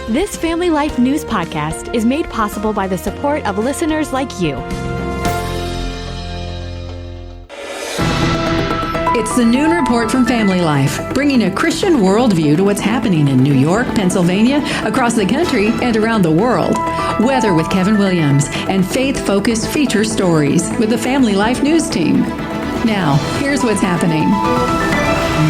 This Family Life News podcast is made possible by the support of listeners like you. It's the Noon Report from Family Life, bringing a Christian worldview to what's happening in New York, Pennsylvania, across the country, and around the world. Weather with Kevin Williams, and faith-focused feature stories with the Family Life News team. Now, here's what's happening.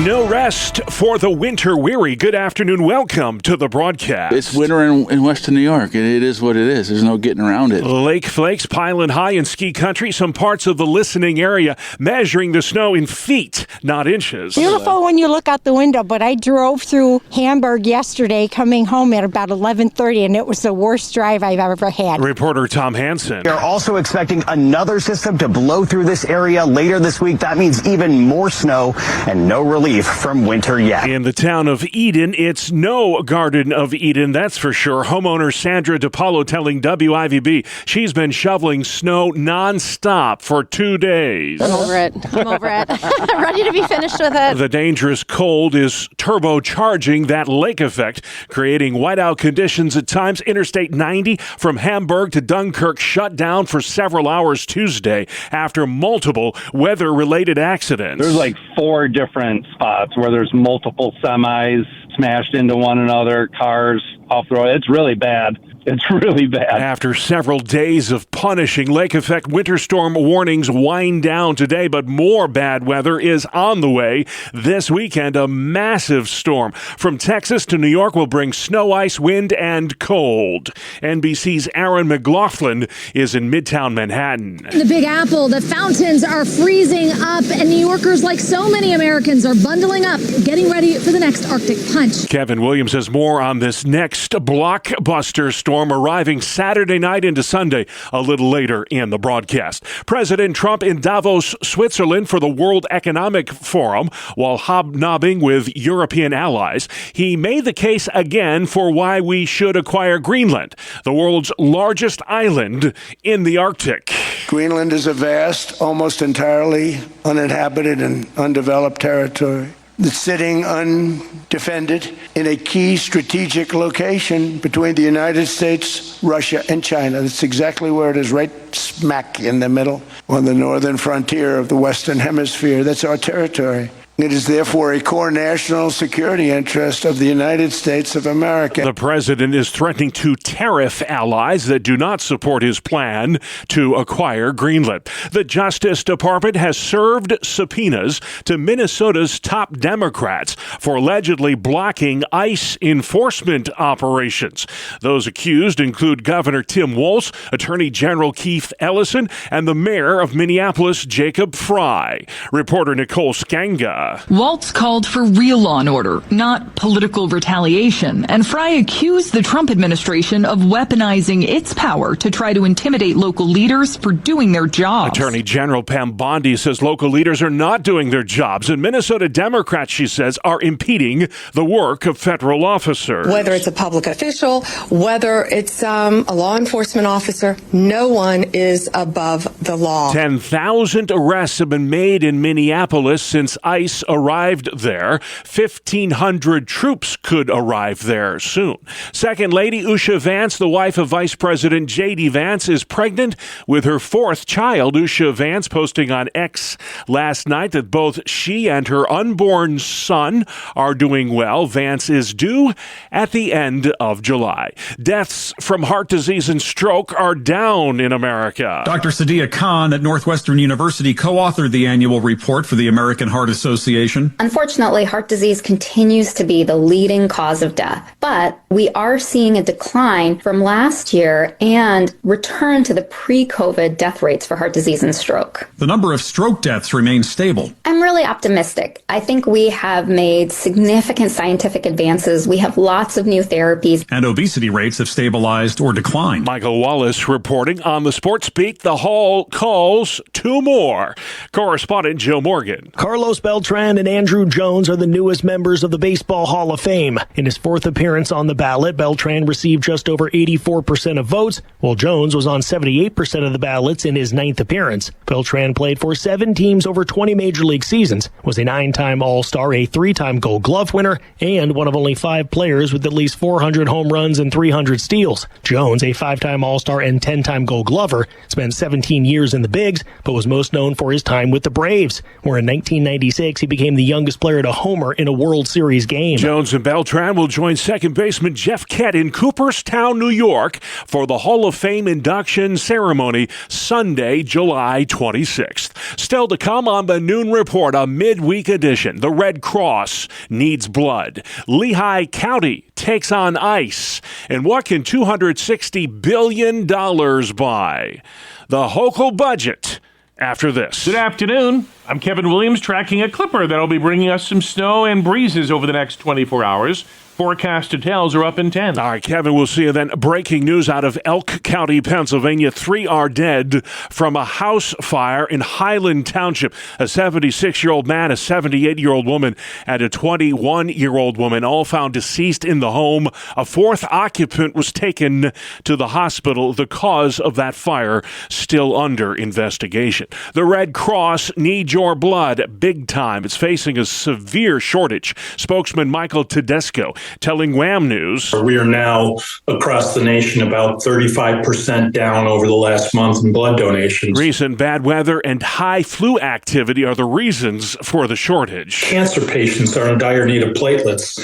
No rest for the winter weary. Good afternoon. Welcome to the broadcast. It's winter in Western New York. It is what it is. There's no getting around it. Lake flakes piling high in ski country. Some parts of the listening area measuring the snow in feet, not inches. Beautiful when you look out the window, but I drove through Hamburg yesterday coming home at about 11:30, and it was the worst drive I've ever had. Reporter Tom Hansen. They're also expecting another system to blow through this area later this week. That means even more snow and no relief from winter yet. In the town of Eden, it's no Garden of Eden, that's for sure. Homeowner Sandra DiPaolo telling WIVB she's been shoveling snow nonstop for 2 days. I'm over it. I'm ready to be finished with it. The dangerous cold is turbocharging that lake effect, creating whiteout conditions at times. Interstate 90 from Hamburg to Dunkirk shut down for several hours Tuesday after multiple weather-related accidents. There's like 4 different spots where there's multiple semis smashed into one another, cars off the road. It's really bad. It's really bad. After several days of punishing lake effect, winter storm warnings wind down today, but more bad weather is on the way this weekend. A massive storm from Texas to New York will bring snow, ice, wind, and cold. NBC's Aaron McLaughlin is in Midtown Manhattan. In the Big Apple, the fountains are freezing up, and New Yorkers, like so many Americans, are bundling up, getting ready for the next Arctic punch. Kevin Williams has more on this next blockbuster storm arriving Saturday night into Sunday a little later in the broadcast. President Trump in Davos, Switzerland for the World Economic Forum while hobnobbing with European allies. He made the case again for why we should acquire Greenland, the world's largest island in the Arctic. Greenland is a vast, almost entirely uninhabited and undeveloped territory that's sitting undefended in a key strategic location between the United States, Russia, and China. That's exactly where it is, right smack in the middle on the northern frontier of the Western Hemisphere. That's our territory. It is therefore a core national security interest of the United States of America. The president is threatening to tariff allies that do not support his plan to acquire Greenland. The Justice Department has served subpoenas to Minnesota's top Democrats for allegedly blocking ICE enforcement operations. Those accused include Governor Tim Walz, Attorney General Keith Ellison, and the mayor of Minneapolis, Jacob Frey. Reporter Nicole Skanga. Walz called for real law and order, not political retaliation, and Frey accused the Trump administration of weaponizing its power to try to intimidate local leaders for doing their jobs. Attorney General Pam Bondi says local leaders are not doing their jobs, and Minnesota Democrats, she says, are impeding the work of federal officers. Whether it's a public official, whether it's a law enforcement officer, no one is above the law. 10,000 arrests have been made in Minneapolis since ICE arrived there. 1,500 troops could arrive there soon. Second Lady Usha Vance, the wife of Vice President J.D. Vance, is pregnant with her 4th child. Usha Vance posting on X last night that both she and her unborn son are doing well. Vance is due at the end of July. Deaths from heart disease and stroke are down in America. Dr. Sadia Khan at Northwestern University co-authored the annual report for the American Heart Association. Unfortunately, heart disease continues to be the leading cause of death, but we are seeing a decline from last year and return to the pre-COVID death rates for heart disease and stroke. The number of stroke deaths remains stable. I'm really optimistic. I think we have made significant scientific advances. We have lots of new therapies. And obesity rates have stabilized or declined. Michael Wallace reporting on the Sports Beat. The Hall calls 2 more. Correspondent Joe Morgan. Carlos Beltran Beltran and Andrew Jones are the newest members of the Baseball Hall of Fame. In his fourth appearance on the ballot, Beltran received just over 84% of votes, while Jones was on 78% of the ballots in his ninth appearance. Beltran played for 7 teams over 20 Major League seasons, was a 9-time All-Star, a 3-time Gold Glove winner, and one of only 5 players with at least 400 home runs and 300 steals. Jones, a 5-time All-Star and 10-time Gold Glover, spent 17 years in the bigs, but was most known for his time with the Braves, where in 1996 he became the youngest player to homer in a World Series game. Jones and Beltran will join second baseman Jeff Kett in Cooperstown, New York for the Hall of Fame induction ceremony Sunday, July 26th. Still to come on the Noon Report, a midweek edition. The Red Cross needs blood. Lehigh County takes on ICE. And what can $260 billion buy? The Hochul budget after this. Good afternoon. I'm Kevin Williams, tracking a clipper that'll be bringing us some snow and breezes over the next 24 hours. Forecast details are up in 10. All right, Kevin, we'll see you then. Breaking news out of Elk County, Pennsylvania. 3 are dead from a house fire in Highland Township. A 76-year-old man, a 78-year-old woman, and a 21-year-old woman, all found deceased in the home. A 4th occupant was taken to the hospital. The cause of that fire still under investigation. The Red Cross needs your blood big time. It's facing a severe shortage. Spokesman Michael Tedesco telling Wham News. We are now across the nation about 35% down over the last month in blood donations. Recent bad weather and high flu activity are the reasons for the shortage. Cancer patients are in dire need of platelets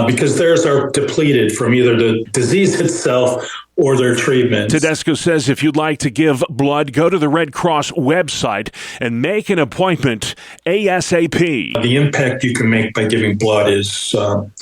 because theirs are depleted from either the disease itself or their treatment. Tedesco says if you'd like to give blood, go to the Red Cross website and make an appointment ASAP. The impact you can make by giving blood is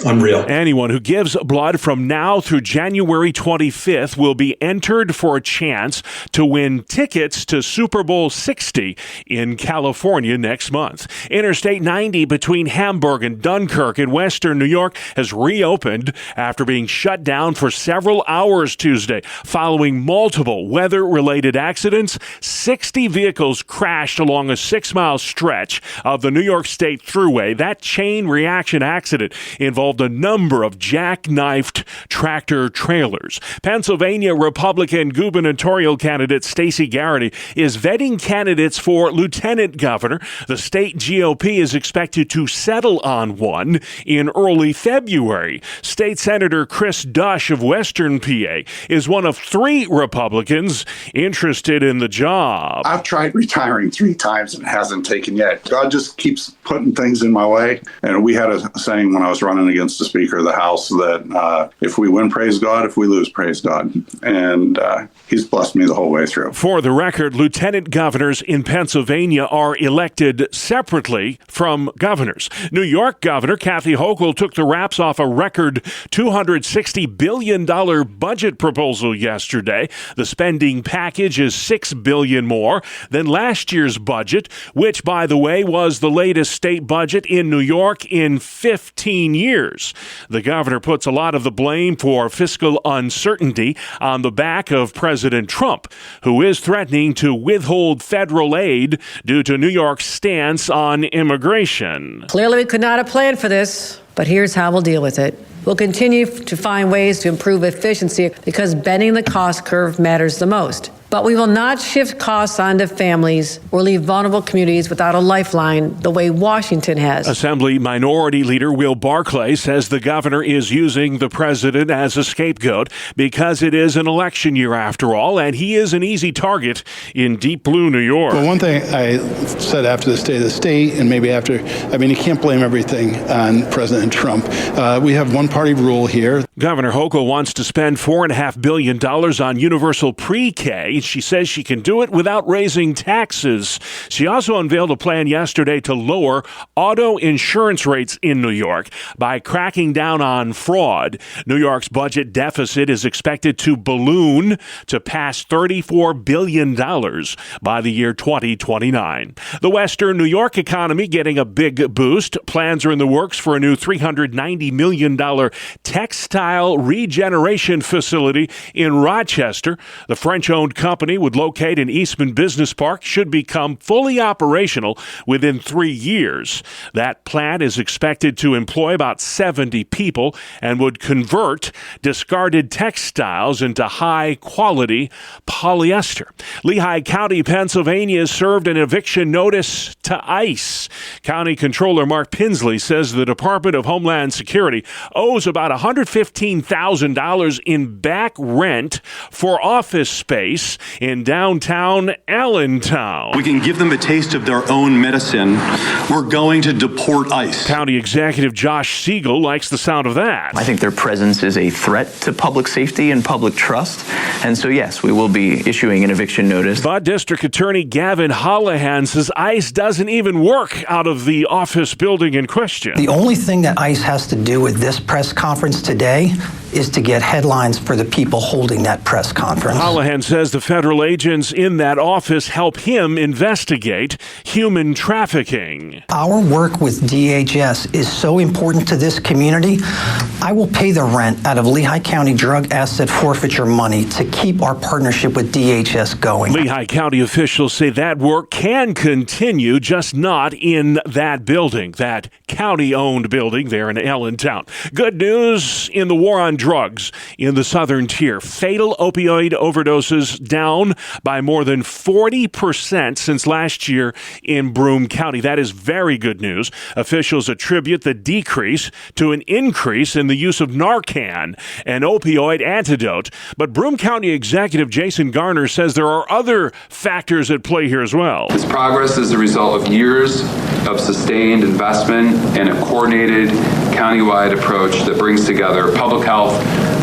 unreal. Anyone who gives blood from now through January 25th will be entered for a chance to win tickets to Super Bowl 60 in California next month. Interstate 90 between Hamburg and Dunkirk in western New York has reopened after being shut down for several hours Tuesday. Following multiple weather-related accidents, 60 vehicles crashed along a 6-mile stretch of the New York State Thruway. That chain reaction accident involved a number of jackknifed tractor trailers. Pennsylvania Republican gubernatorial candidate Stacey Garrity is vetting candidates for lieutenant governor. The state GOP is expected to settle on one in early February. State Senator Chris Dush of Western PA is one of 3 Republicans interested in the job. I've tried retiring 3 times and it hasn't taken yet. God just keeps putting things in my way. And we had a saying when I was running against the Speaker of the House that if we win, praise God. If we lose, praise God. And he's blessed me the whole way through. For the record, lieutenant governors in Pennsylvania are elected separately from governors. New York Governor Kathy Hochul took the wraps off a record $260 billion budget proposal yesterday. The spending package is $6 billion more than last year's budget, which, by the way, was the latest state budget in New York in 15 years. The governor puts a lot of the blame for fiscal uncertainty on the back of President Trump, who is threatening to withhold federal aid due to New York's stance on immigration. Clearly, we could not have planned for this, but here's how we'll deal with it. We'll continue to find ways to improve efficiency because bending the cost curve matters the most. But we will not shift costs onto families or leave vulnerable communities without a lifeline the way Washington has. Assembly Minority Leader Will Barclay says the governor is using the president as a scapegoat because it is an election year after all, and he is an easy target in deep blue New York. Well, one thing I said after the State of the State, and maybe after, you can't blame everything on President Trump. We have one-party rule here. Governor Hochul wants to spend $4.5 billion on universal pre-K. She says she can do it without raising taxes. She also unveiled a plan yesterday to lower auto insurance rates in New York by cracking down on fraud. New York's budget deficit is expected to balloon to pass $34 billion by the year 2029. The Western New York economy getting a big boost. Plans are in the works for a new $390 million textile textile regeneration facility in Rochester. The French-owned company would locate in Eastman Business Park, should become fully operational within 3 years. That plant is expected to employ about 70 people and would convert discarded textiles into high-quality polyester. Lehigh County, Pennsylvania, served an eviction notice to ICE. County Controller Mark Pinsley says the Department of Homeland Security owes about $115,000 in back rent for office space in downtown Allentown. We can give them a taste of their own medicine. We're going to deport ICE. County Executive Josh Siegel likes the sound of that. I think their presence is a threat to public safety and public trust. And so, yes, we will be issuing an eviction notice. But District Attorney Gavin Holohan says ICE doesn't even work out of the office building in question. The only thing that ICE has to do with this press conference today is to get headlines for the people holding that press conference. Holohan says the federal agents in that office help him investigate human trafficking. Our work with DHS is so important to this community. I will pay the rent out of Lehigh County drug asset forfeiture money to keep our partnership with DHS going. Lehigh County officials say that work can continue, just not in that building, that county-owned building there in Allentown. Good news in the war on drugs in the southern tier. Fatal opioid overdoses down by more than 40% since last year in Broome County. That is very good news. Officials attribute the decrease to an increase in the use of Narcan, an opioid antidote. But Broome County Executive Jason Garner says there are other factors at play here as well. This progress is the result of years of sustained investment and a coordinated countywide approach that brings together public health,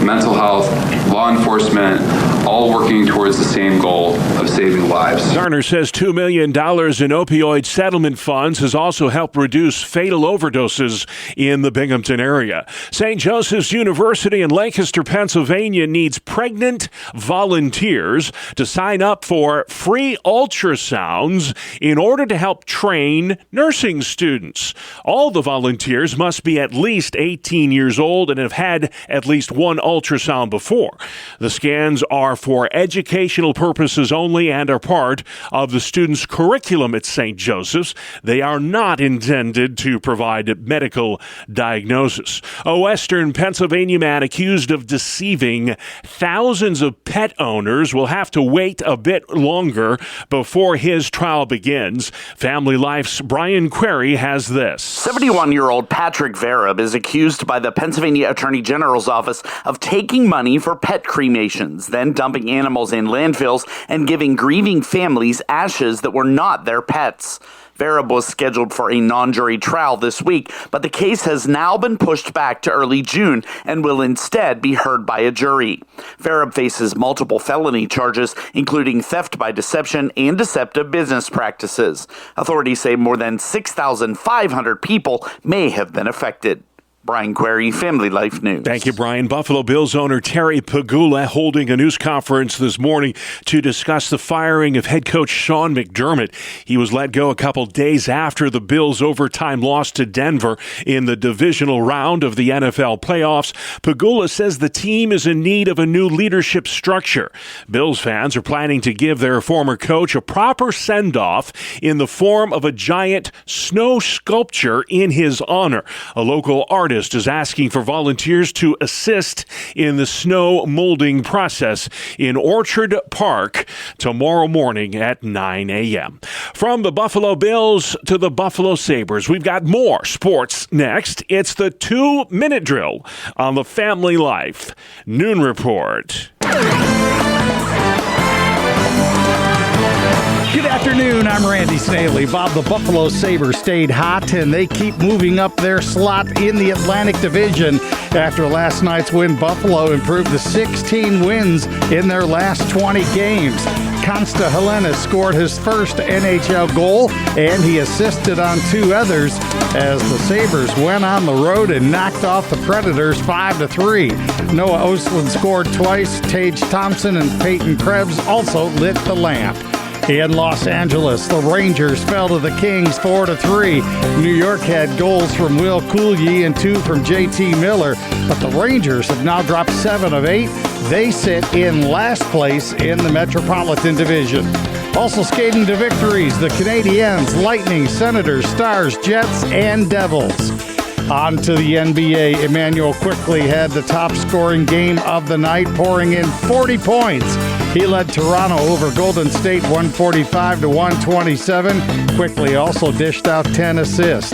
mental health, law enforcement, all working towards the same goal of saving lives. Garner says $2 million in opioid settlement funds has also helped reduce fatal overdoses in the Binghamton area. St. Joseph's University in Lancaster, Pennsylvania needs pregnant volunteers to sign up for free ultrasounds in order to help train nursing students. All the volunteers must be at least 18 years old and have had at least one ultrasound before. The scans are for educational purposes only and are part of the students' curriculum at St. Joseph's. They are not intended to provide medical diagnosis. A Western Pennsylvania man accused of deceiving thousands of pet owners will have to wait a bit longer before his trial begins. Family Life's Brian Query has this. 71-year-old Patrick Vereb is accused by the Pennsylvania Attorney General's office of taking money for pet cremations, then dumping animals in landfills and giving grieving families ashes that were not their pets. Vereb was scheduled for a non-jury trial this week, but the case has now been pushed back to early June and will instead be heard by a jury. Vereb faces multiple felony charges, including theft by deception and deceptive business practices. Authorities say more than 6,500 people may have been affected. Brian Query, Family Life News. Thank you, Brian. Buffalo Bills owner Terry Pegula holding a news conference this morning to discuss the firing of head coach Sean McDermott. He was let go a couple days after the Bills' overtime loss to Denver in the divisional round of the NFL playoffs. Pegula says the team is in need of a new leadership structure. Bills fans are planning to give their former coach a proper send-off in the form of a giant snow sculpture in his honor. A local artist is asking for volunteers to assist in the snow molding process in Orchard Park tomorrow morning at 9 a.m. From the Buffalo Bills to the Buffalo Sabres, we've got more sports next. It's the 2-minute drill on the Family Life Noon Report. Good afternoon, I'm Randy Staley. Bob, the Buffalo Sabres stayed hot, and they keep moving up their slot in the Atlantic Division. After last night's win, Buffalo improved to 16 wins in their last 20 games. Konsta Helena scored his first NHL goal, and he assisted on 2 others as the Sabres went on the road and knocked off the Predators 5-3. Noah Ostlund scored twice. Tage Thompson and Peyton Krebs also lit the lamp. In Los Angeles, the Rangers fell to the Kings 4-3. New York had goals from Will Cooley and 2 from JT Miller, but the Rangers have now dropped 7 of 8. They sit in last place in the Metropolitan Division. Also skating to victories, the Canadiens, Lightning, Senators, Stars, Jets, and Devils. On to the NBA. Emmanuel Quickley had the top-scoring game of the night, pouring in 40 points. He led Toronto over Golden State 145-127. Quickley also dished out 10 assists.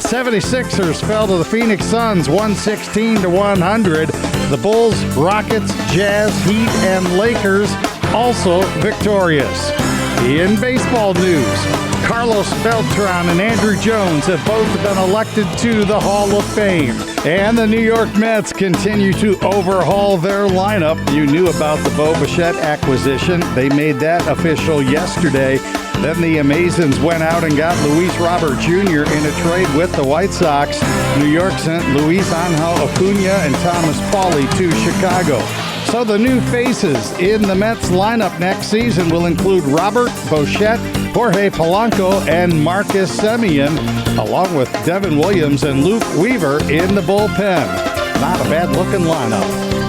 76ers fell to the Phoenix Suns 116-100. The Bulls, Rockets, Jazz, Heat, and Lakers also victorious. In baseball news, Carlos Beltran and Andrew Jones have both been elected to the Hall of Fame. And the New York Mets continue to overhaul their lineup. You knew about the Bo Bichette acquisition. They made that official yesterday. Then the Amazons went out and got Luis Robert Jr. in a trade with the White Sox. New York sent Luis Angel Acuna and Thomas Pauly to Chicago. So the new faces in the Mets lineup next season will include Robert Bichette, Jorge Polanco, and Marcus Semien, along with Devin Williams and Luke Weaver in the bullpen. Not a bad-looking lineup.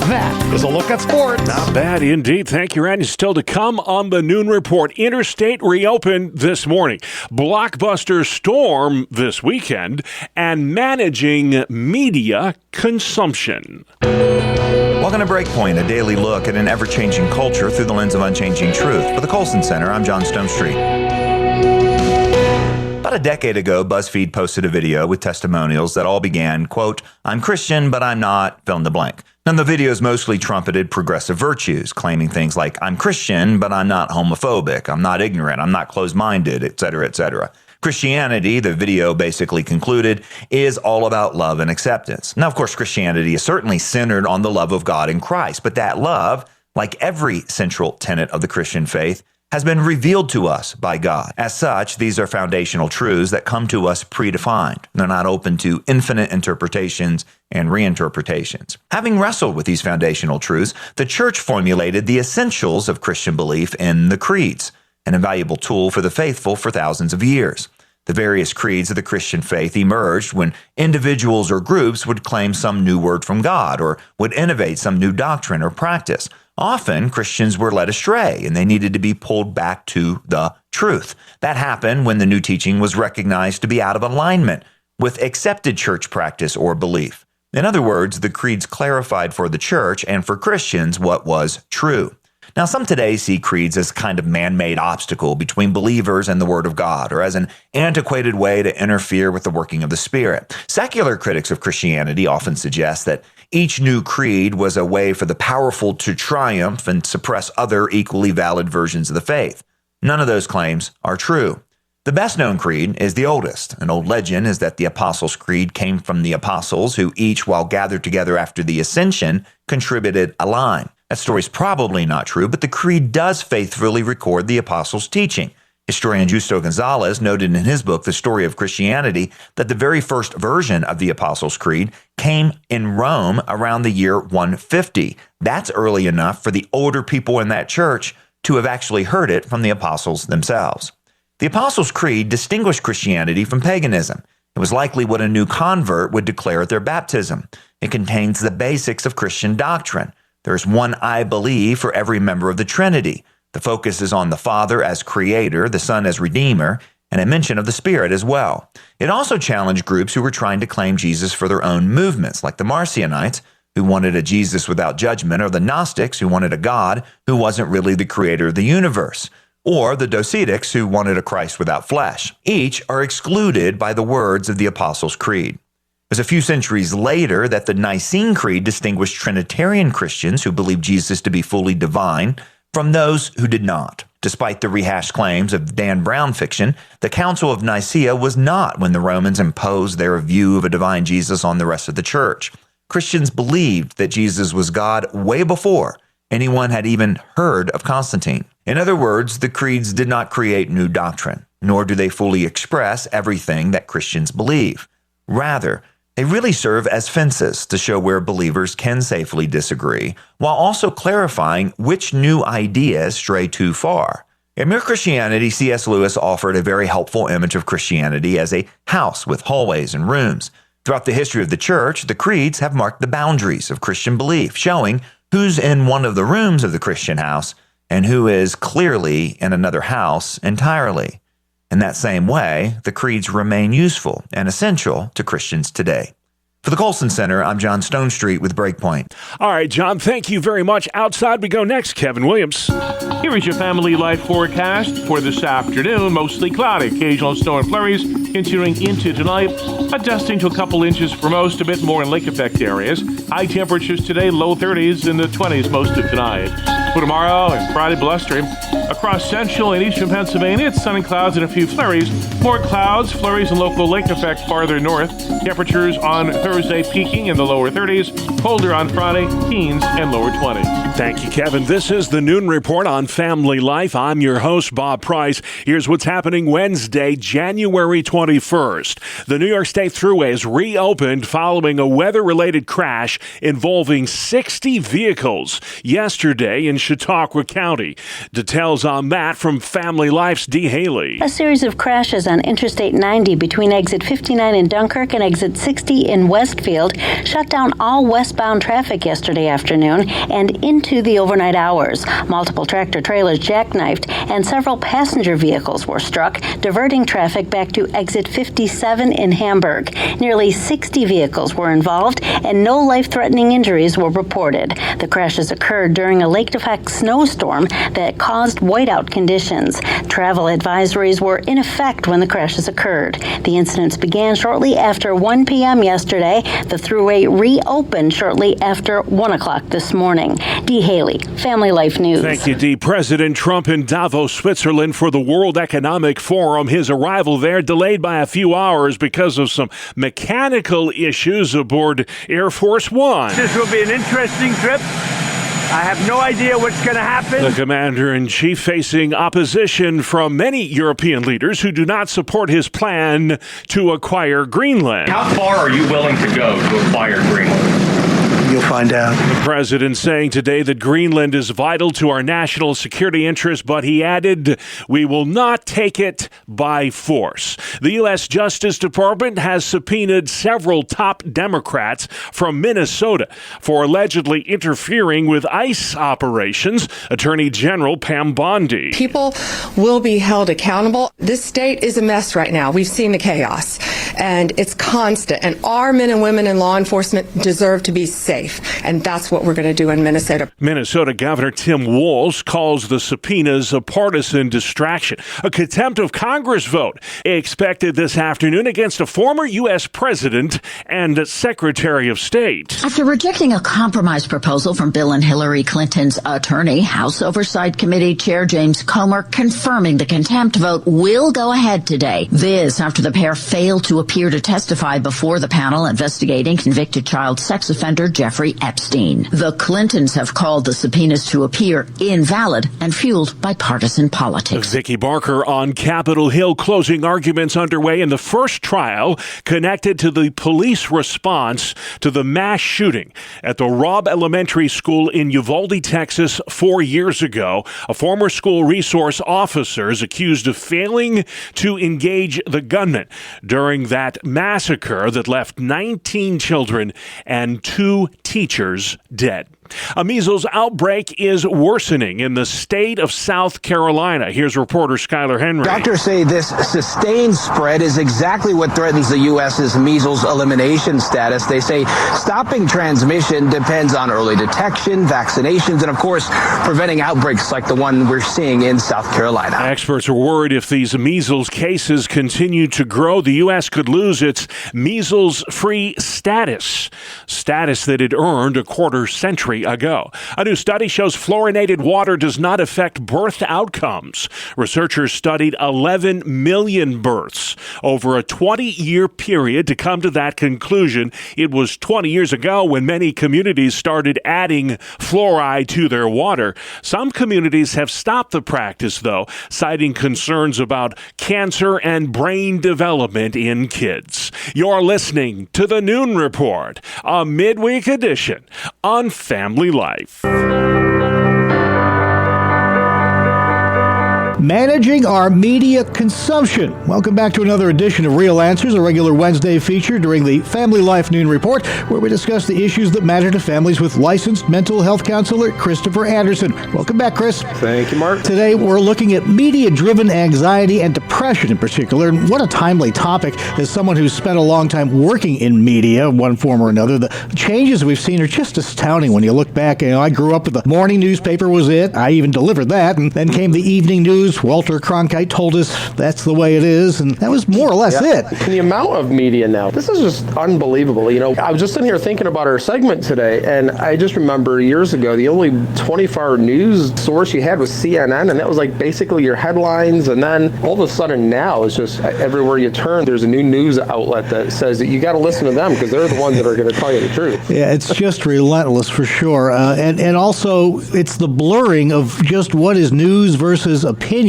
That is a look at sports. Not bad indeed. Thank you, Randy. Still to come on the Noon Report. Interstate reopened this morning. Blockbuster storm this weekend. And managing media consumption. Welcome to Breakpoint, a daily look at an ever-changing culture through the lens of unchanging truth. For the Colson Center, I'm John Stonestreet. About a decade ago, BuzzFeed posted a video with testimonials that all began, quote, "I'm Christian, but I'm not," fill in the blank. Now, the videos mostly trumpeted progressive virtues, claiming things like, "I'm Christian, but I'm not homophobic, I'm not ignorant, I'm not closed-minded," etc., etc. Christianity, the video basically concluded, is all about love and acceptance. Now, of course, Christianity is certainly centered on the love of God in Christ, but that love, like every central tenet of the Christian faith, has been revealed to us by God. As such, these are foundational truths that come to us predefined. They're not open to infinite interpretations and reinterpretations. Having wrestled with these foundational truths, the church formulated the essentials of Christian belief in the creeds, an invaluable tool for the faithful for thousands of years. The various creeds of the Christian faith emerged when individuals or groups would claim some new word from God or would innovate some new doctrine or practice. Often, Christians were led astray and they needed to be pulled back to the truth. That happened when the new teaching was recognized to be out of alignment with accepted church practice or belief. In other words, the creeds clarified for the church and for Christians what was true. Now, some today see creeds as kind of man-made obstacle between believers and the Word of God, or as an antiquated way to interfere with the working of the Spirit. Secular critics of Christianity often suggest that each new creed was a way for the powerful to triumph and suppress other equally valid versions of the faith. None of those claims are true. The best-known creed is the oldest. An old legend is that the Apostles' Creed came from the apostles who each, while gathered together after the ascension, contributed a line. That story's probably not true, but the creed does faithfully record the apostles' teaching. Historian Justo Gonzalez noted in his book, The Story of Christianity, that the very first version of the Apostles' Creed came in Rome around the year 150. That's early enough for the older people in that church to have actually heard it from the apostles themselves. The Apostles' Creed distinguished Christianity from paganism. It was likely what a new convert would declare at their baptism. It contains the basics of Christian doctrine. There's one I believe for every member of the Trinity. The focus is on the Father as Creator, the Son as Redeemer, and a mention of the Spirit as well. It also challenged groups who were trying to claim Jesus for their own movements, like the Marcionites, who wanted a Jesus without judgment, or the Gnostics, who wanted a God who wasn't really the creator of the universe, or the Docetics, who wanted a Christ without flesh. Each are excluded by the words of the Apostles' Creed. It was a few centuries later that the Nicene Creed distinguished Trinitarian Christians who believed Jesus to be fully divine from those who did not. Despite the rehashed claims of Dan Brown fiction, the Council of Nicaea was not when the Romans imposed their view of a divine Jesus on the rest of the church. Christians believed that Jesus was God way before anyone had even heard of Constantine. In other words, the creeds did not create new doctrine, nor do they fully express everything that Christians believe. Rather, they really serve as fences to show where believers can safely disagree, while also clarifying which new ideas stray too far. In Mere Christianity, C.S. Lewis offered a very helpful image of Christianity as a house with hallways and rooms. Throughout the history of the church, the creeds have marked the boundaries of Christian belief, showing who's in one of the rooms of the Christian house and who is clearly in another house entirely. In that same way, the creeds remain useful and essential to Christians today. For the Colson Center, I'm John Stonestreet with Breakpoint. All right, John, thank you very much. Outside we go next. Kevin Williams. Here is your family life forecast for this afternoon. Mostly cloudy, occasional snow and flurries continuing into tonight. Adjusting to a couple inches for most, a bit more in lake effect areas. High temperatures today, low 30s in the 20s most of tonight. For tomorrow and Friday, blustery. Across central and eastern Pennsylvania, it's sun and clouds and a few flurries. More clouds, flurries, and local lake effect farther north. Temperatures on Thursday peaking in the lower 30s. Colder on Friday, teens and lower 20s. Thank you, Kevin. This is the Noon Report on Family Life. I'm your host, Bob Price. Here's what's happening Wednesday, January 21st. The New York State Thruway is reopened following a weather-related crash involving 60 vehicles yesterday in Chautauqua County. Details on that from Family Life's Dee Haley. A series of crashes on Interstate 90 between exit 59 in Dunkirk and exit 60 in Westfield shut down all westbound traffic yesterday afternoon and into the overnight hours. Multiple tractor-trailers jackknifed and several passenger vehicles were struck, diverting traffic back to exit 57 in Hamburg. Nearly 60 vehicles were involved and no life-threatening injuries were reported. The crashes occurred during a lake-effect snowstorm that caused whiteout conditions. Travel advisories were in effect when the crashes occurred. The incidents began shortly after 1 p.m. yesterday. The Thruway reopened shortly after 1 o'clock this morning. Dee Haley, Family Life News. Thank you, Dee. President Trump in Davos, Switzerland for the World Economic Forum. His arrival there delayed by a few hours because of some mechanical issues aboard Air Force One. This will be an interesting trip. I have no idea what's going to happen. The commander-in-chief facing opposition from many European leaders who do not support his plan to acquire Greenland. How far are you willing to go to acquire Greenland? You'll find out. The president saying today that Greenland is vital to our national security interests, but he added, we will not take it by force. The U.S. Justice Department has subpoenaed several top Democrats from Minnesota for allegedly interfering with ICE operations. Attorney General Pam Bondi. People will be held accountable. This state is a mess right now. We've seen the chaos, and it's constant. And our men and women in law enforcement deserve to be safe. And that's what we're going to do in Minnesota. Minnesota Governor Tim Walz calls the subpoenas a partisan distraction. A contempt of Congress vote expected this afternoon against a former U.S. president and Secretary of State. After rejecting a compromise proposal from Bill and Hillary Clinton's attorney, House Oversight Committee Chair James Comer confirming the contempt vote will go ahead today. This after the pair failed to appear to testify before the panel investigating convicted child sex offender Jeffrey Epstein. The Clintons have called the subpoenas to appear invalid and fueled by partisan politics. Vicki Barker on Capitol Hill, closing arguments underway in the first trial connected to the police response to the mass shooting at the Robb Elementary School in Uvalde, Texas 4 years ago. A former school resource officer is accused of failing to engage the gunman during that massacre that left 19 children and 2 teachers dead. A measles outbreak is worsening in the state of South Carolina. Here's reporter Skylar Henry. Doctors say this sustained spread is exactly what threatens the U.S.'s measles elimination status. They say stopping transmission depends on early detection, vaccinations, and, of course, preventing outbreaks like the one we're seeing in South Carolina. Experts are worried if these measles cases continue to grow, the U.S. could lose its measles-free status that it earned a quarter century ago. A new study shows fluorinated water does not affect birth outcomes. Researchers studied 11 million births over a 20-year period to come to that conclusion. It was 20 years ago when many communities started adding fluoride to their water. Some communities have stopped the practice, though, citing concerns about cancer and brain development in kids. You're listening to the Noon Report, a midweek edition on Family Life. managing our media consumption. Welcome back to another edition of Real Answers, a regular Wednesday feature during the Family Life Noon Report, where we discuss the issues that matter to families with licensed mental health counselor Christopher Anderson. Welcome back, Chris. Thank you, Mark. Today, we're looking at media-driven anxiety and depression in particular. And what a timely topic. As someone who's spent a long time working in media, one form or another, the changes we've seen are just astounding when you look back. I grew up with the morning newspaper was it. I even delivered that. And then came the evening news. Walter Cronkite told us that's the way it is. And that was more or less it. And the amount of media now, this is just unbelievable. I was just sitting here thinking about our segment today, and I just remember years ago, the only 24-hour news source you had was CNN, and that was like basically your headlines. And then all of a sudden now, it's just everywhere you turn, there's a new news outlet that says that you got to listen to them because they're the ones that are going to tell you the truth. Yeah, it's just relentless for sure. And also, it's the blurring of just what is news versus opinion.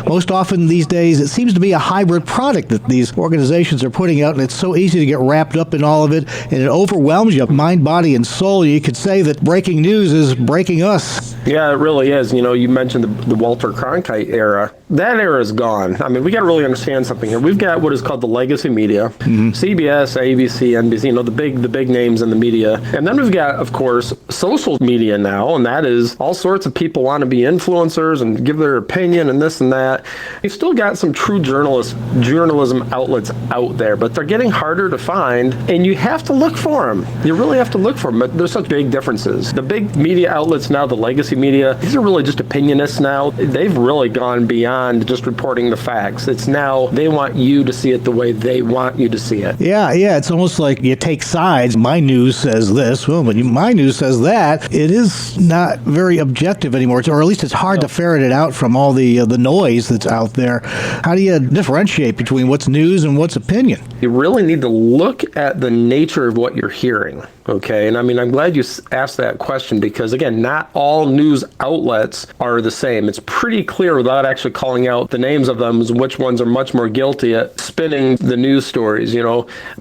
Most often these days, it seems to be a hybrid product that these organizations are putting out, and it's so easy to get wrapped up in all of it, and it overwhelms you, mind, body, and soul. You could say that breaking news is breaking us. Yeah, it really is. You mentioned the Walter Cronkite era. That era is gone. I mean, we got to really understand something here. We've got what is called the legacy media, CBS, ABC, NBC, the big names in the media. And then we've got, of course, social media now, and that is all sorts of people want to be influencers and give their opinion and this and that. You've still got some true journalism outlets out there, but they're getting harder to find, and you have to look for them. You really have to look for them, but there's such big differences. The big media outlets now, the legacy media, these are really just opinionists now. They've really gone beyond just reporting the facts. It's now they want you to see it the way they want you to see it. Yeah, it's almost like you take sides. My news says this, but my news says that. It is not very objective anymore, or at least it's hard to ferret it out from all the noise that's out there. How do you differentiate between what's news and what's opinion? You really need to look at the nature of what you're hearing. Okay, and I'm glad you asked that question because, again, not all news outlets are the same. It's pretty clear without actually calling out the names of them which ones are much more guilty at spinning the news stories.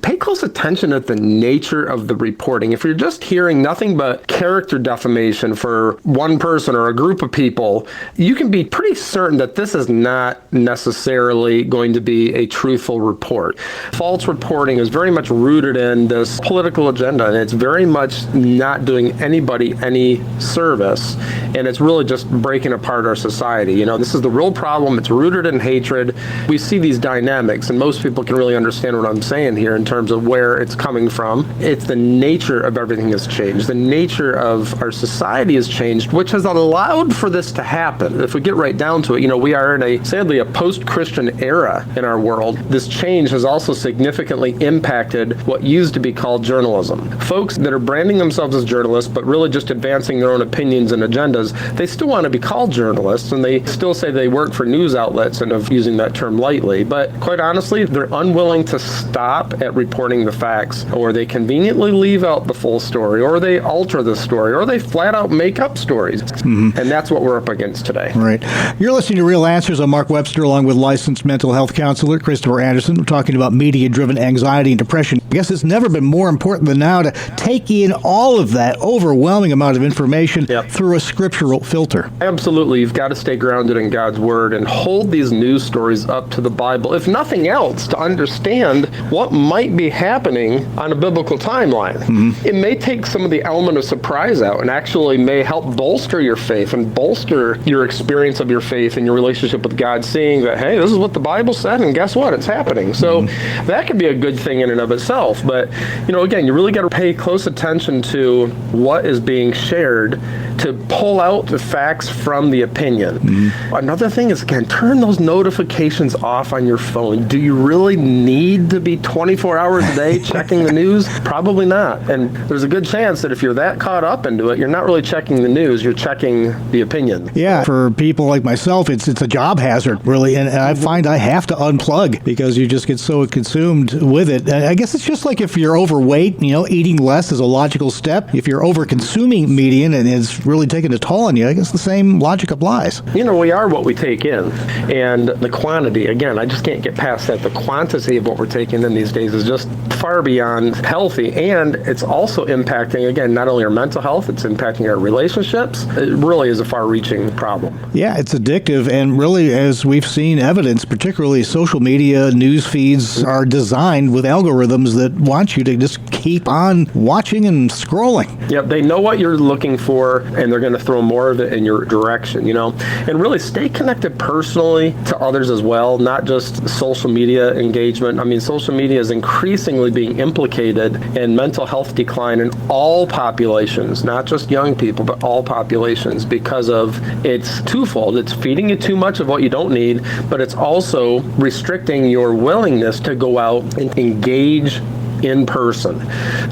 Pay close attention at the nature of the reporting. If you're just hearing nothing but character defamation for one person or a group of people, you can be pretty certain that this is not necessarily going to be a truthful report. False reporting is very much rooted in this political agenda, and it's very much not doing anybody any service, and it's really just breaking apart our society. This is the real problem. It's rooted in hatred. We see these dynamics, and most people can really understand what I'm saying here in terms of where it's coming from. It's the nature of everything has changed. The nature of our society has changed, which has allowed for this to happen. If we get right down to it, we are in sadly a post-Christian era in our world. This change has also significantly impacted what used to be called journalism. Folks that are branding themselves as journalists, but really just advancing their own opinions and agendas, they still want to be called journalists, and they still say they work for news outlets and of using that term lightly. But quite honestly, they're unwilling to stop at reporting the facts, or they conveniently leave out the full story, or they alter the story, or they flat out make up stories. And that's what we're up against today. Right. You're listening to Real Answers. I'm Mark Webster, along with licensed mental health counselor Christopher Anderson. We're talking about media-driven anxiety and depression. I guess it's never been more important than now to take in all of that overwhelming amount of information through a scriptural filter. Absolutely. You've got to stay grounded in God's Word and hold these news stories up to the Bible, if nothing else, to understand what might be happening on a biblical timeline. It may take some of the element of surprise out and actually may help bolster your faith and bolster your experience of your faith and your relationship with God, seeing that, hey, this is what the Bible said, and guess what? It's happening. So that could be a good thing in and of itself. But, again, you really got to pay close attention to what is being shared to pull out the facts from the opinion. Another thing is, again, turn those notifications off on your phone. Do you really need to be 24 hours a day checking the news? Probably not. And there's a good chance that if you're that caught up into it, you're not really checking the news, you're checking the opinion. Yeah, for people like myself, it's a job hazard, really. And I find I have to unplug because you just get so consumed with it. I guess it's just like if you're overweight, eating less is a logical step. If you're over-consuming media and it's really taking a toll on you, I guess the same logic applies. We are what we take in. And the quantity, again, I just can't get past that. The quantity of what we're taking in these days is just far beyond healthy. And it's also impacting, again, not only our mental health, it's impacting our relationships. It really is a far-reaching problem. Yeah, it's addictive. And really, as we've seen evidence, particularly social media news feeds are designed with algorithms that want you to just keep on watching and scrolling. Yep, they know what you're looking for, and they're going to throw more of it in your direction, And really stay connected personally to others as well, not just social media engagement. Social media is increasingly being implicated in mental health decline in all populations, not just young people, but all populations, because of it's twofold. It's feeding you too much of what you don't need, but it's also restricting your willingness to go out and engage in person.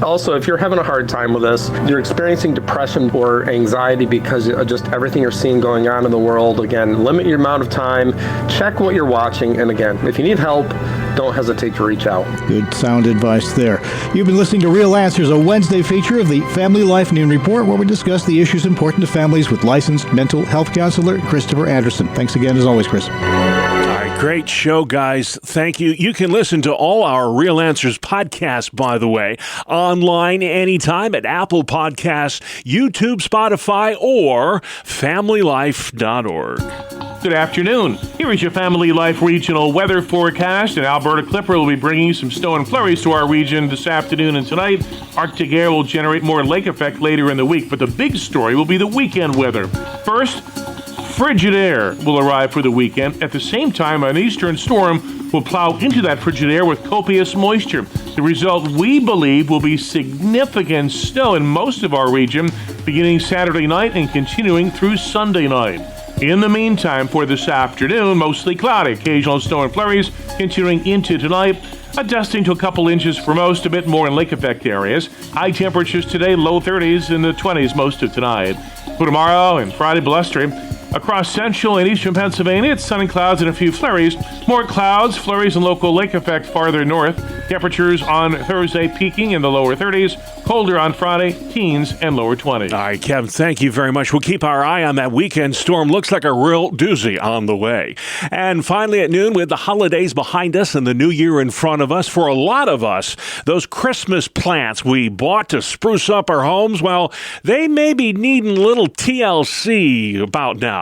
Also, if you're having a hard time with this, you're experiencing depression or anxiety because of just everything you're seeing going on in the world, again, limit your amount of time, check what you're watching, and again, if you need help, don't hesitate to reach out. Good sound advice there. You've been listening to Real Answers, a Wednesday feature of the Family Life Noon Report, where we discuss the issues important to families with licensed mental health counselor Christopher Anderson. Thanks again, as always, Chris. Great show, guys. Thank you. You can listen to all our Real Answers podcasts, by the way, online anytime at Apple Podcasts, YouTube, Spotify, or FamilyLife.org. Good afternoon. Here is your Family Life regional weather forecast. An Alberta Clipper will be bringing some snow and flurries to our region this afternoon and tonight. Arctic air will generate more lake effect later in the week, but the big story will be the weekend weather. First, frigid air will arrive for the weekend. At the same time, an eastern storm will plow into that frigid air with copious moisture. The result, we believe, will be significant snow in most of our region beginning Saturday night and continuing through Sunday night. In the meantime, for this afternoon, mostly cloudy, occasional snow and flurries continuing into tonight. A dusting to a couple inches for most, a bit more in lake effect areas. High temperatures today, low 30s and the 20s most of tonight. For tomorrow and Friday, blustery. Across central and eastern Pennsylvania, it's sun and clouds and a few flurries. More clouds, flurries, and local lake effect farther north. Temperatures on Thursday peaking in the lower 30s. Colder on Friday, teens and lower 20s. All right, Kevin, thank you very much. We'll keep our eye on that weekend storm. Looks like a real doozy on the way. And finally at noon, with the holidays behind us and the new year in front of us, for a lot of us, those Christmas plants we bought to spruce up our homes, well, they may be needing a little TLC about now.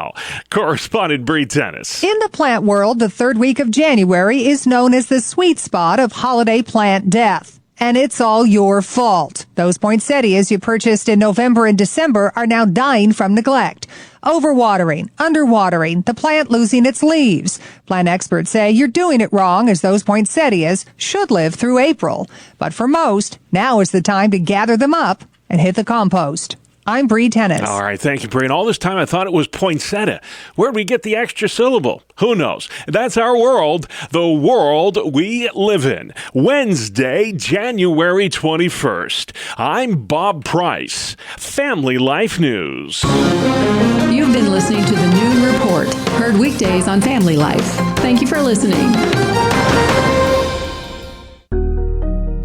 Correspondent Bree Tennis. In the plant world, the third week of January is known as the sweet spot of holiday plant death. And it's all your fault. Those poinsettias you purchased in November and December are now dying from neglect. Overwatering, underwatering, the plant losing its leaves. Plant experts say you're doing it wrong, as those poinsettias should live through April. But for most, now is the time to gather them up and hit the compost. I'm Bree Tennis. All right, thank you, Bree. And all this time I thought it was poinsettia. Where'd we get the extra syllable? Who knows? That's our world, the world we live in. Wednesday, January 21st. I'm Bob Price. Family Life News. You've been listening to the Noon Report, heard weekdays on Family Life. Thank you for listening.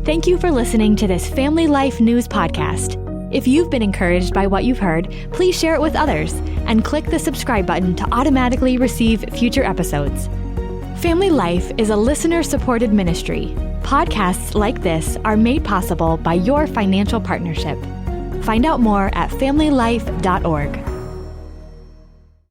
Thank you for listening to this Family Life News podcast. If you've been encouraged by what you've heard, please share it with others and click the subscribe button to automatically receive future episodes. Family Life is a listener-supported ministry. Podcasts like this are made possible by your financial partnership. Find out more at familylife.org.